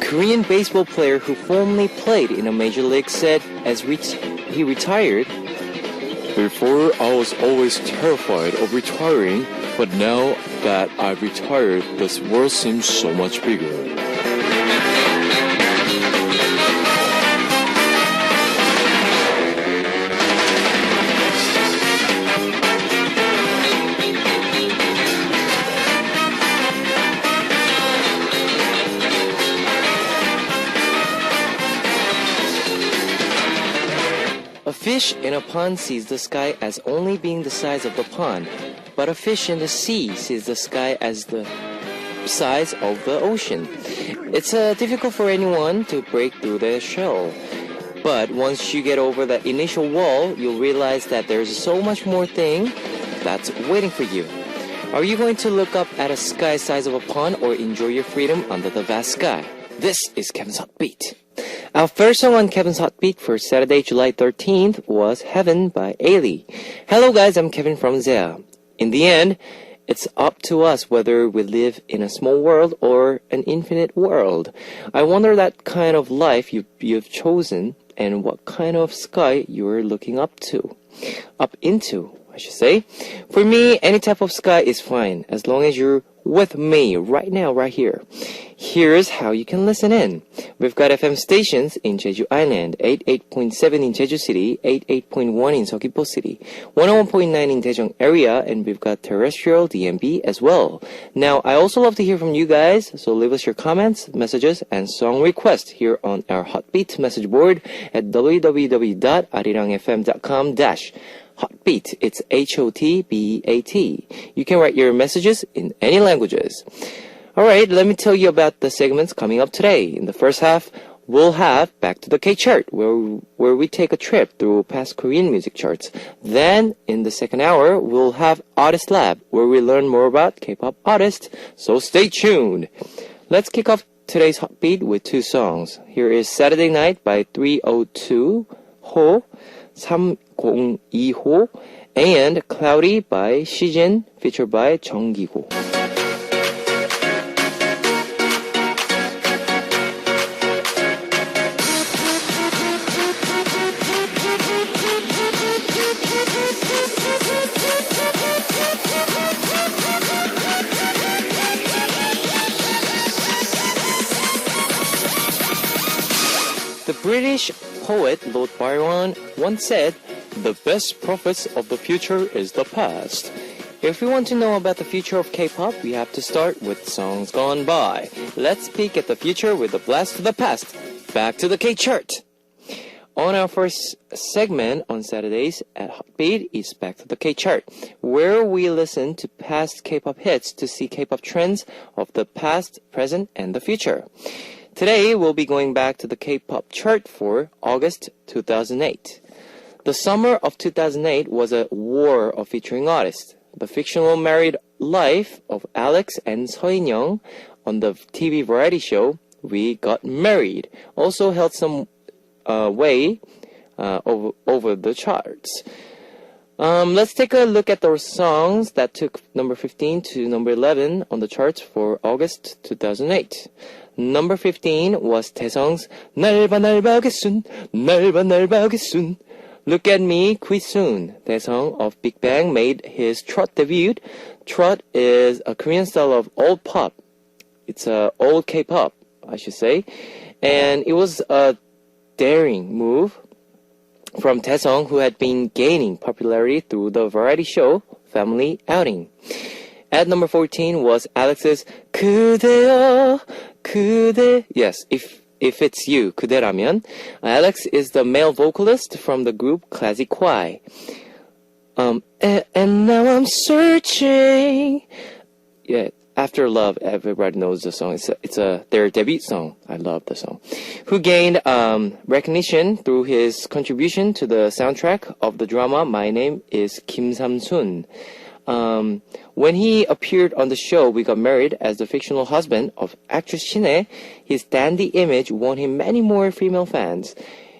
Korean baseball player who formerly played in a major league said as he retired, "Before, I was always terrified of retiring, but now that I've retired, this world seems so much bigger." a fish in a pond sees the sky as only being the size of the pond, but a fish in the sea sees the sky as the size of the ocean. It's difficult for anyone to break through their shell. But once you get over that initial wall, you'll realize that there's so much more thing that's waiting for you. Are you going to look up at a sky size of a pond or enjoy your freedom under the vast sky? This is Kevin's Hot Beat. Our first song on Kevin's Hot Beat for Saturday, July 13th was Heaven by Ailey. Hello guys, I'm Kevin from Zea. In the end, it's up to us whether we live in a small world or an infinite world. I wonder that kind of life you've chosen and what kind of sky you're looking up into, I should say. For me, any type of sky is fine as long as you're with me right now, right here. Here's how you can listen in. We've got FM stations in Jeju Island, 88.7 in Jeju City, 88.1 in Seogwipo City, 101.9 in Daejeong area, and we've got terrestrial DMB as well. Now, I also love to hear from you guys, so leave us your comments, messages, and song requests here on our Hotbeat message board at www.arirangfm.com/Hotbeat. It's HOTBEAT. You can write your messages in any languages. Alright, let me tell you about the segments coming up today. In the first half, we'll have Back to the K-Chart, where we take a trip through past Korean music charts. Then, in the second hour, we'll have Artist Lab, where we learn more about K-pop artists. So stay tuned. Let's kick off today's Hot Beat with two songs. Here is Saturday Night by 302호, 302호, and Cloudy by Shijin, featured by 정기고. The British poet Lord Byron once said, "The best prophets of the future is the past." If we want to know about the future of K-pop, we have to start with songs gone by. Let's peek at the future with a blast to the past. Back to the K-Chart. On our first segment on Saturdays at Hotbeat is Back to the K-Chart, where we listen to past K-pop hits to see K-pop trends of the past, present, and the future. Today, we'll be going back to the K-pop chart for August 2008. The summer of 2008 was a war of featuring artists. The fictional married life of Alex and Seo In-young on the TV variety show We Got Married also held some way over the charts. Let's take a look at those songs that took number 15 to number 11 on the charts for August 2008. Number 15 was Taesong's 날 봐 날 봐겠순 날 봐 날 봐겠순. Look at Me, Quit Soon. Taesong of Big Bang made his trot debut. Trot is a Korean style of old pop. It's old K-pop, I should say. And it was a daring move from Taesong, who had been gaining popularity through the variety show Family Outing. At number 14 was Alex's 그대여 그대. Yes, if it's you, 그대라면. Alex is the male vocalist from the group Classic Kwai. And now I'm searching. Yeah, After Love, everybody knows the song. It's their debut song. I love the song. Who gained recognition through his contribution to the soundtrack of the drama My Name is Kim Sam-sun. When he appeared on the show We Got Married as the fictional husband of actress Shin-hye, his dandy image won him many more female fans.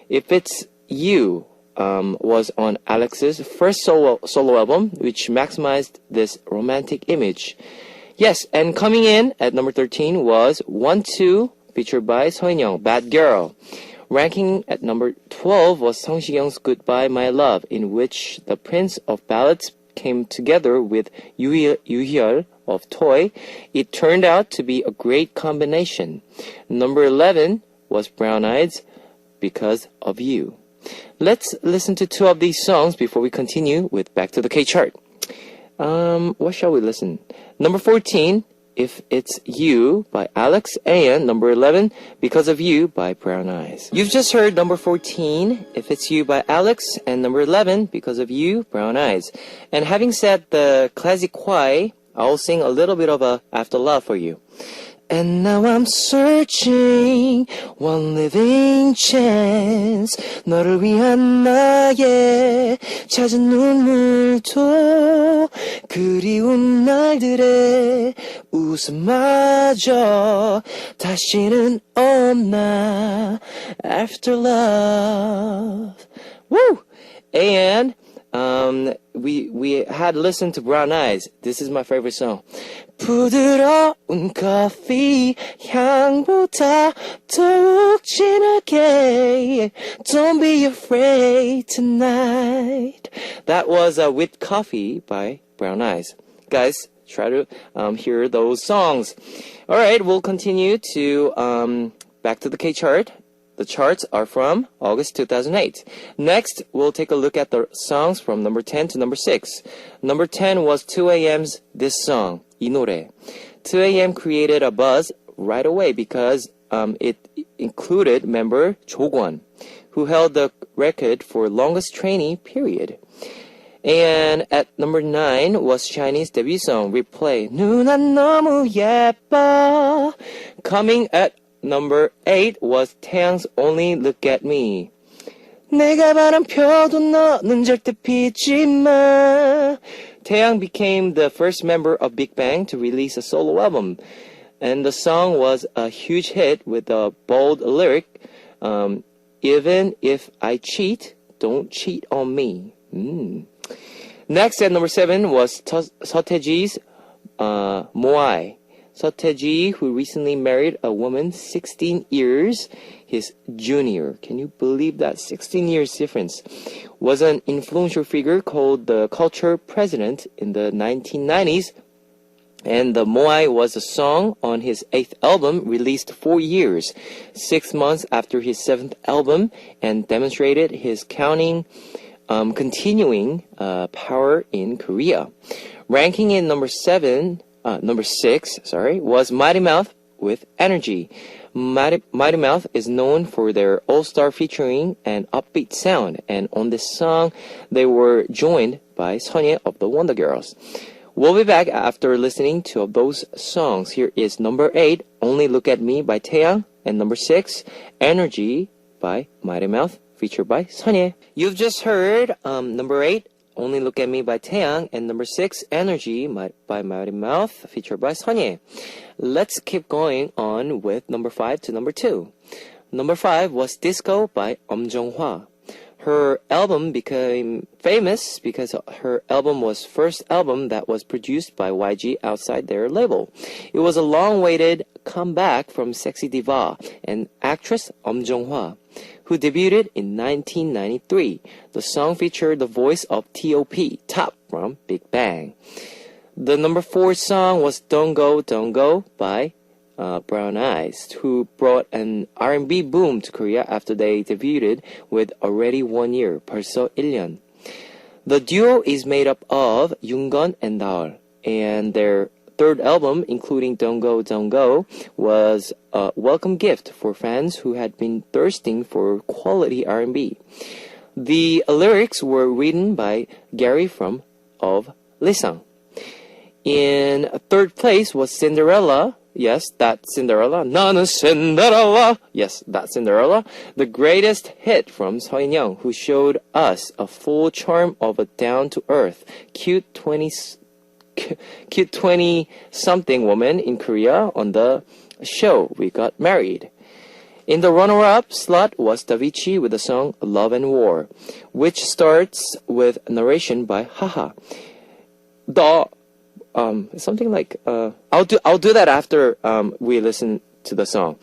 If It's You was on Alex's first solo album, which maximized this romantic image. Yes, and coming in at number 13 was 1-2 featured by Seo In-young, Bad Girl. Ranking at number 12 was Song Si-young's Goodbye My Love, in which the Prince of Ballads came together with Yoo Hyul of Toy. It turned out to be a great combination. Number 11 was Brown Eyes, Because of You. Let's listen to two of these songs before we continue with Back to the K-chart. What shall we listen? Number 14, If It's You by Alex, and number 11, Because of You by Brown Eyes. You've just heard number 14, If It's You by Alex, and number 11, Because of You, Brown Eyes. And having said the classic Kwai, I'll sing a little bit of a After Love for you. And now I'm searching one living chance 너를 위한 나의 잦은 눈물도 그리운 날들의 웃음마저 다시는 없나 After Love. Woo! And we had listened to Brown Eyes. This is my favorite song. 부드러운 커피 향보다 더욱 진하게 Don't be afraid tonight. That was With Coffee by Brown Eyes. Guys, try to hear those songs. Alright, we'll continue to Back to the K-chart. The charts are from August 2008. Next, we'll take a look at the songs from number 10 to number 6. Number 10 was 2AM's This Song, 이 노래. 2AM created a buzz right away because it included member Jo Kwon, who held the record for longest trainee period. And at number 9 was Chinese debut song, Replay, 누난 너무 예뻐. Coming at number 8 was Taeyang's Only Look at Me. 내가 바람 펴도 너는 절대 피지 마. Taeyang became the first member of Big Bang to release a solo album. And the song was a huge hit with a bold lyric, Even if I cheat, don't cheat on me. Next at number 7 was Seo-taeji's Moai. Seo-taeji, who recently married a woman 16 years his junior. Can you believe that? 16 years difference. Was an influential figure called the Culture President in the 1990s. And the Moai was a song on his 8th album, released 4 years, 6 months after his 7th album, and demonstrated his continuing power in Korea. Ranking in number 6, was Mighty Mouth with Energy. Mighty Mouth is known for their all-star featuring and upbeat sound, and on this song, they were joined by Sunye of the Wonder Girls. We'll be back after listening to those songs. Here is number 8, Only Look at Me by Taeyang, and number 6, Energy by Mighty Mouth, featured by Sunye. You've just heard number 8, Only Look at Me by Taeyang, and number 6, Energy by Mighty Mouth, featured by Sunye. Let's keep going on with number 5 to number 2. Number 5 was Disco by Jung-hwa. Her album became famous because her album was first album that was produced by YG outside their label. It was a long-awaited comeback from sexy diva and actress Jung-hwa, who debuted in 1993. The song featured the voice of T.O.P. Top from Big Bang. The number 4 song was Don't Go, Don't Go by Brown Eyes, who brought an R&B boom to Korea after they debuted with already 1 year, 벌써 1년. The duo is made up of Yoongun and Daol, and their third album, including Don't Go, Don't Go, was a welcome gift for fans who had been thirsting for quality R&B. The lyrics were written by Gary of Lisang. In third place was Cinderella. Yes, that Cinderella. 나는 Cinderella. Yes, that Cinderella. The greatest hit from Seo In-young, who showed us a full charm of a down-to-earth, cute 20-something woman in Korea on the show We Got Married. In the runner-up slot was Davichi with the song Love and War, which starts with narration by Haha. Something like I'll do that after we listen to the song.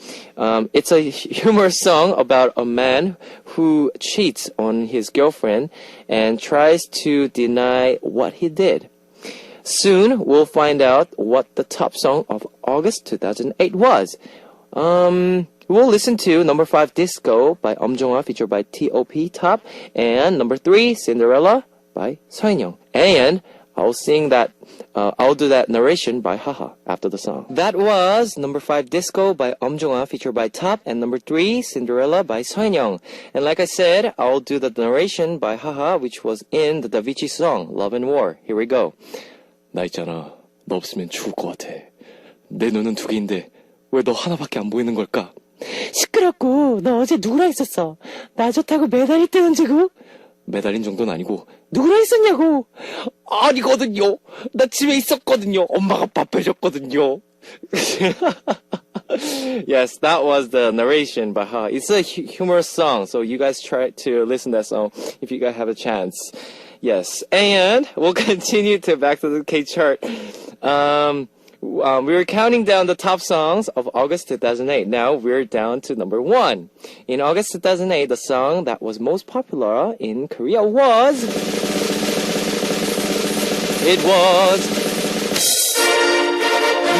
It's a humorous song about a man who cheats on his girlfriend and tries to deny what he did. Soon, we'll find out what the top song of August 2008 was. We'll listen to number 5, Disco by Jong-ah, featured by T.O.P. Top, and number 3, Cinderella by Seonyoung. And I'll do that narration by Haha after the song. That was number 5, Disco by Jong-ah, featured by Top, and number 3, Cinderella by Seonyoung. And like I said, I'll do the narration by Haha, which was in the Davichi song, Love and War. Here we go. 나 있잖아. 너 없으면 죽을 것 같아. 내 눈은 두 개인데 왜 너 하나밖에 안 보이는 걸까? 시끄럽고 너 어제 누구랑 있었어? 나 좋다고 매달릴 때 던지고? 매달린 정도는 아니고 누구랑 있었냐고? 아니거든요. 나 집에 있었거든요. 엄마가 밥 해줬거든요. Yes, that was the narration by Ha. It's a humorous song, so you guys try to listen to that song if you guys have a chance. Yes, and we'll continue to back to the K chart. We were counting down the top songs of August 2008. Now we're down to number 1. In August 2008, the song that was most popular in Korea was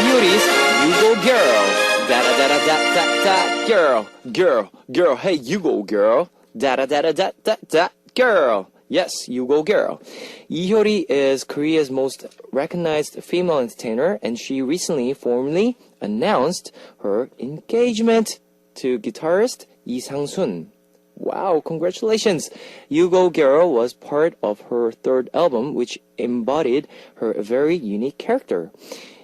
Yuri's You Go Girl. Da da da da da da da. Girl. Hey, you go girl. Da da da da da da da. Girl. Yes, you go girl. Lee Hyori is Korea's most recognized female entertainer, and she recently formally announced her engagement to guitarist Lee Sang-sun. Wow, congratulations! You Go Girl was part of her third album, which embodied her very unique character.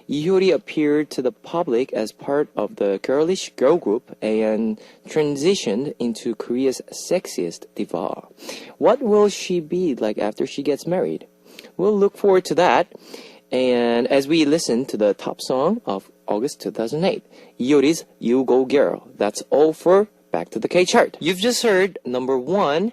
Lee Hyori appeared to the public as part of the girlish girl group and transitioned into Korea's sexiest diva. What will she be like after she gets married? We'll look forward to that. And as we listen to the top song of August 2008, Lee Hyori's You Go Girl. That's all for Back to the K Chart. You've just heard number 1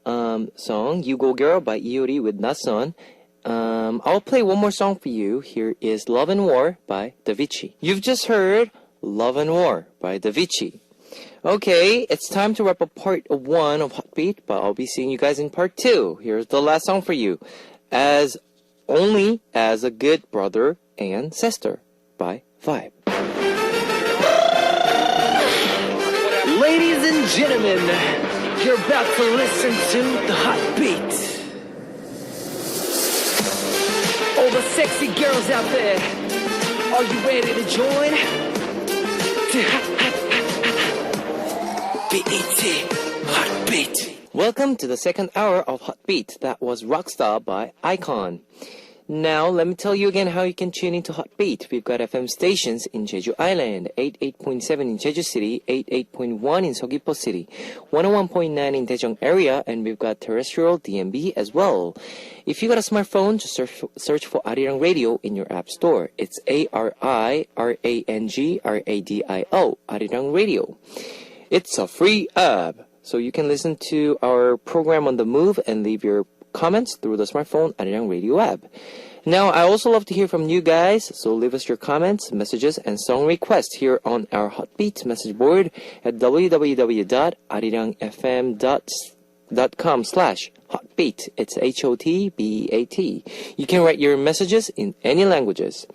song, You Go Girl by Lee Hyori with Nason. I'll play one more song for you. Here is Love and War by Davichi. You've just heard Love and War by Davichi. Okay, it's time to wrap up part 1 of Heartbeat, but I'll be seeing you guys in part 2. Here's the last song for you. As Only as a Good Brother and Sister by Vibe. Ladies and gentlemen, you're about to listen to the Heartbeat. All the sexy girls out there, are you ready to join? BET Heartbeat. Welcome to the second hour of Heartbeat. That was Rockstar by iKON. Now, let me tell you again how you can tune into Heartbeat. We've got FM stations in Jeju Island, 88.7 in Jeju City, 88.1 in Seogwipo City, 101.9 in Daejeong area, and we've got terrestrial DMB as well. If you got a smartphone, just search for Arirang Radio in your app store. It's ARIRANGRADIO, Arirang Radio. It's a free app, so you can listen to our program on the move and leave your comments through the smartphone Arirang Radio app. Now, I also love to hear from you guys, so leave us your comments, messages, and song requests here on our Heartbeat message board at www.arirangfm.com/Heartbeat. It's HOTBEAT. You can write your messages in any languages.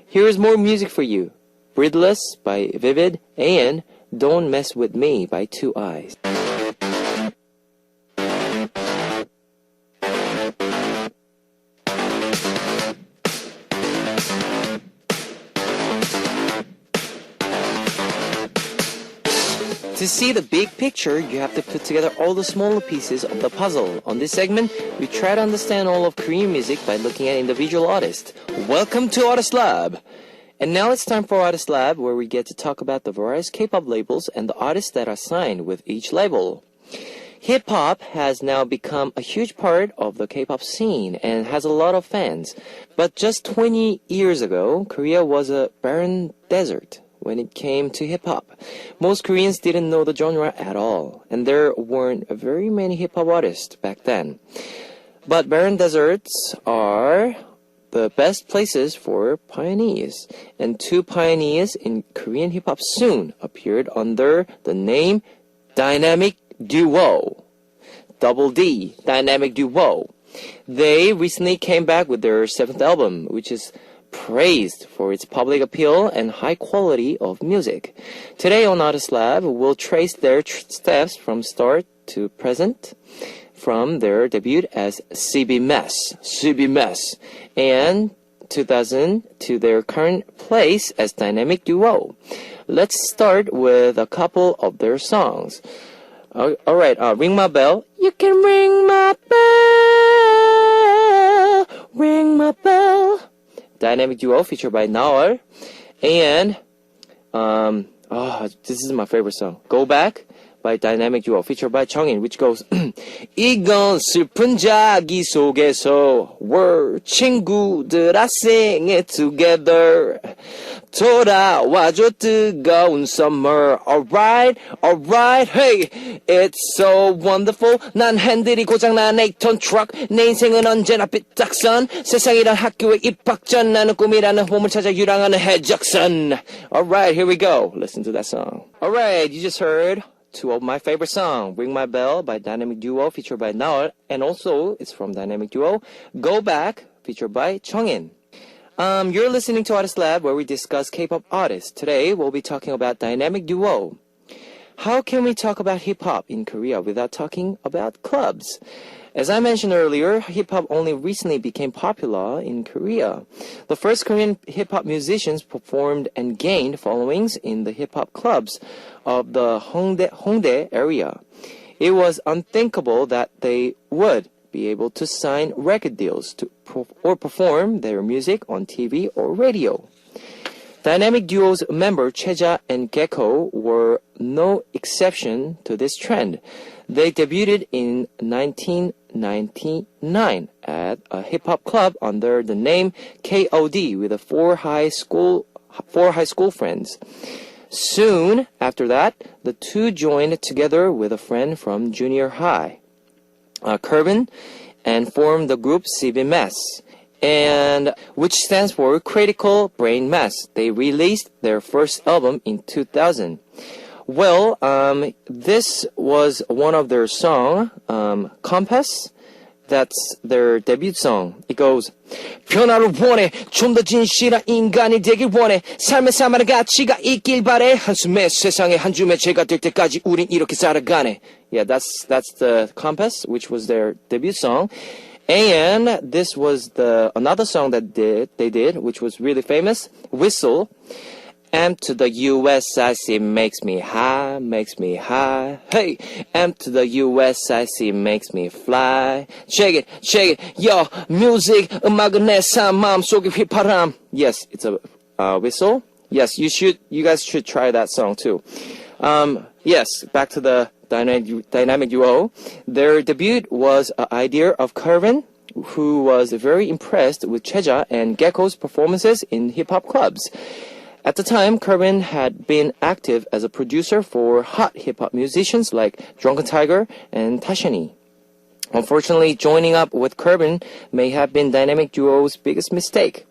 Here's more music for you. Breathless by Vivid and Don't Mess With Me by Two Eyes. To see the big picture, you have to put together all the smaller pieces of the puzzle. On this segment, we try to understand all of Korean music by looking at individual artists. Welcome to Artist Lab! And now it's time for Artist Lab, where we get to talk about the various K-pop labels and the artists that are signed with each label. Hip-hop has now become a huge part of the K-pop scene and has a lot of fans. But just 20 years ago, Korea was a barren desert when it came to hip-hop. Most Koreans didn't know the genre at all, and there weren't very many hip-hop artists back then. But barren deserts are the best places for pioneers. And two pioneers in Korean hip-hop soon appeared under the name Dynamic Duo. Double D, Dynamic Duo. They recently came back with their 7th album, which is praised for its public appeal and high quality of music. Today on Artist Lab, we'll trace their steps from start to present, from their debut as CB Mess, and 2000 to their current place as Dynamic Duo. Let's start with a couple of their songs. Alright, Ring My Bell. You can ring my bell, ring my bell. Dynamic Duo featured by Naol. And, this is my favorite song. Go Back by Dynamic Duo featured by Chungin, which goes 이건 슬픈 자기 속에서 we're 친구들아 sing it together 돌아와줘 뜨거운 summer alright hey it's so wonderful 난 핸들이 고장난 8톤 트럭 내 인생은 언제나 삐딱선 세상이란 학교에 입학 전 나는 꿈이라는 홈을 찾아 유랑하는 해적선 alright here we go listen to that song alright you just heard two of my favorite songs, Ring My Bell by Dynamic Duo featured by Naol, and also it's from Dynamic Duo, Go Back featured by Chungin. You're listening to Artist Lab where we discuss K-pop artists. Today we'll be talking about Dynamic Duo. How can we talk about hip-hop in Korea without talking about clubs? As I mentioned earlier, hip-hop only recently became popular in Korea. The first Korean hip-hop musicians performed and gained followings in the hip-hop clubs of the Hongdae area. It was unthinkable that they would be able to sign record deals or perform their music on TV or radio. Dynamic Duo's member Cheja and Gecko were no exception to this trend. They debuted in 1999 at a hip-hop club under the name KOD with four high school friends. Soon after that, the two joined together with a friend from junior high, Kerbin, and formed the group CB Mess, and which stands for Critical Brain Mess. They released their first album in 2000. Well, this was one of their song, Compass. That's their debut song. It goes, 변화를 원해, 좀 더 진실한 인간이 되길 원해, 삶의 사만한 가치가 있길 바래, 한숨의 세상에 한 줌의 죄가 될 때까지 우린 이렇게 살아가네. Yeah, that's the Compass, which was their debut song. And this was another song that they did, which was really famous, Whistle. M to the USIC makes me high. Hey, M to the USIC makes me fly. Shake it, yo, music, 음악은 내 삶 마음속의 휘파람. Yes, it's a whistle. Yes, you guys should try that song too. Yes, back to the Dynamic Duo. Their debut was an idea of Kervin, who was very impressed with Cheja and Gecko's performances in hip-hop clubs. At the time, Kerbin had been active as a producer for hot hip-hop musicians like Drunken Tiger and Tashani. Unfortunately, joining up with Kerbin may have been Dynamic Duo's biggest mistake.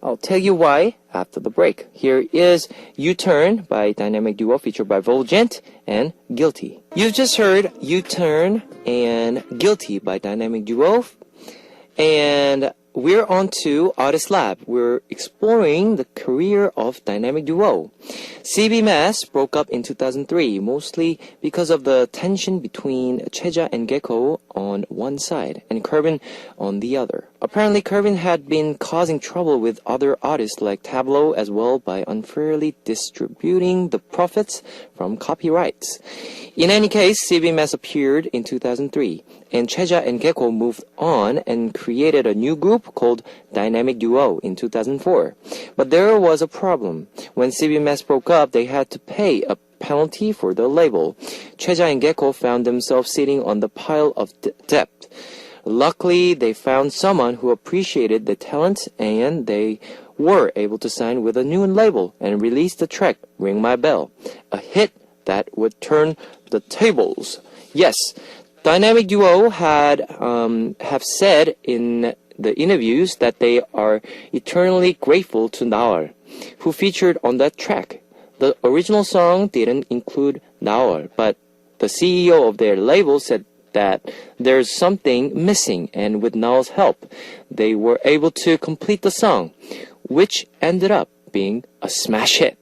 I'll tell you why after the break. Here is U-Turn by Dynamic Duo featured by Volgent and Guilty. You just heard U-Turn and Guilty by Dynamic Duo. And we're on to Artist Lab. We're exploring the career of Dynamic Duo. CB Mess broke up in 2003, mostly because of the tension between Cheja and Gecko on one side and Kerbin on the other. Apparently, Kerbin had been causing trouble with other artists like Tableau as well by unfairly distributing the profits from copyrights. In any case, CB Mess appeared in 2003, and Cheja and Gecko moved on and created a new group called Dynamic Duo in 2004. But there was a problem. When CB Mess broke up, they had to pay a penalty for the label. Cheja and Gecko found themselves sitting on the pile of debt. Luckily, they found someone who appreciated the talent, and they were able to sign with a new label and release the track Ring My Bell, a hit that would turn the tables. Yes, Dynamic Duo have said in the interviews that they are eternally grateful to Naor, who featured on that track. The original song didn't include Naor, but the CEO of their label said that there's something missing, and with Naor's help, they were able to complete the song, which ended up being a smash hit.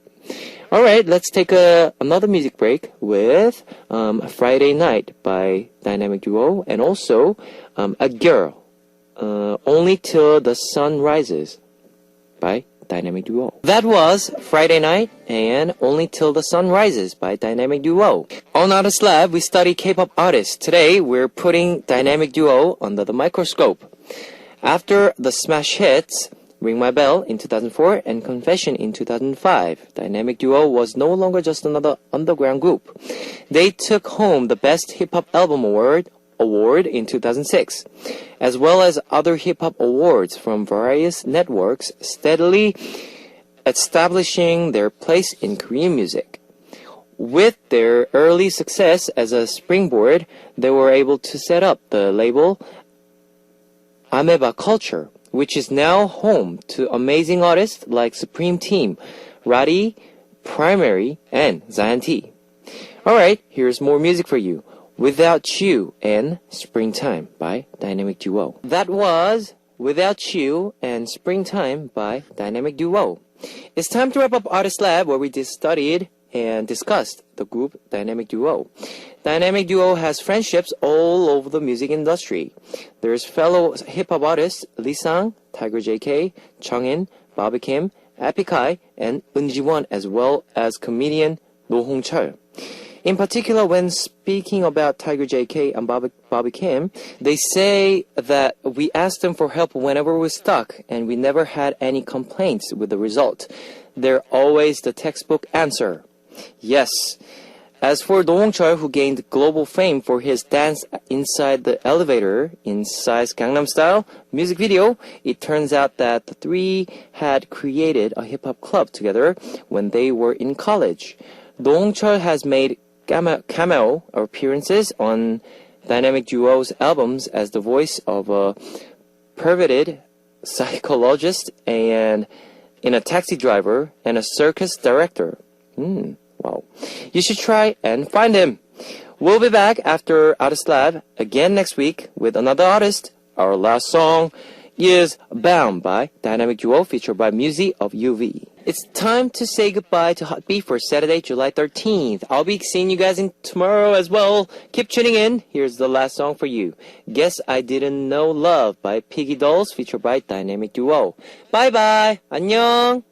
Alright, let's take another music break with Friday Night by Dynamic Duo, and also A Girl, Only Till the Sun Rises by Dynamic Duo. That was Friday Night and Only Till the Sun Rises by Dynamic Duo. On Artist Lab, we study K-pop artists. Today, we're putting Dynamic Duo under the microscope. After the smash hits Ring My Bell in 2004 and Confession in 2005, Dynamic Duo was no longer just another underground group. They took home the Best Hip-Hop Album Award in 2006, as well as other hip-hop awards from various networks, steadily establishing their place in Korean music. With their early success as a springboard, they were able to set up the label Ameba Culture, which is now home to amazing artists like Supreme Team, Radi, Primary, and Zion T. Alright, here's more music for you. Without You and Springtime by Dynamic Duo. That was Without You and Springtime by Dynamic Duo. It's time to wrap up Artist Lab, where we just studied and discussed the group Dynamic Duo. Dynamic Duo has friendships all over the music industry. There's fellow hip-hop artists Lee Sang, Tiger JK, Chungin, Bobby Kim, Epikai, and Eun Ji-won, as well as comedian No Hong-chul. In particular, when speaking about Tiger JK and Bobby Kim, they say that we asked them for help whenever we're stuck, and we never had any complaints with the result. They're always the textbook answer. Yes. As for Do Hong-chul, who gained global fame for his dance inside the elevator in Psy's Gangnam Style music video, it turns out that the three had created a hip-hop club together when they were in college. Do Hong-chul has made cameo appearances on Dynamic Duo's albums as the voice of a perverted psychologist and in a taxi driver and a circus director. Wow. You should try and find him. We'll be back after Artist Lab again next week with another artist. Our last song is Bound by Dynamic Duo, featured by Musi of UV. It's time to say goodbye to Hot Beat for Saturday, July 13th. I'll be seeing you guys tomorrow as well. Keep tuning in. Here's the last song for you. Guess I Didn't Know Love by Piggy Dolls, featured by Dynamic Duo. Bye bye. 안녕.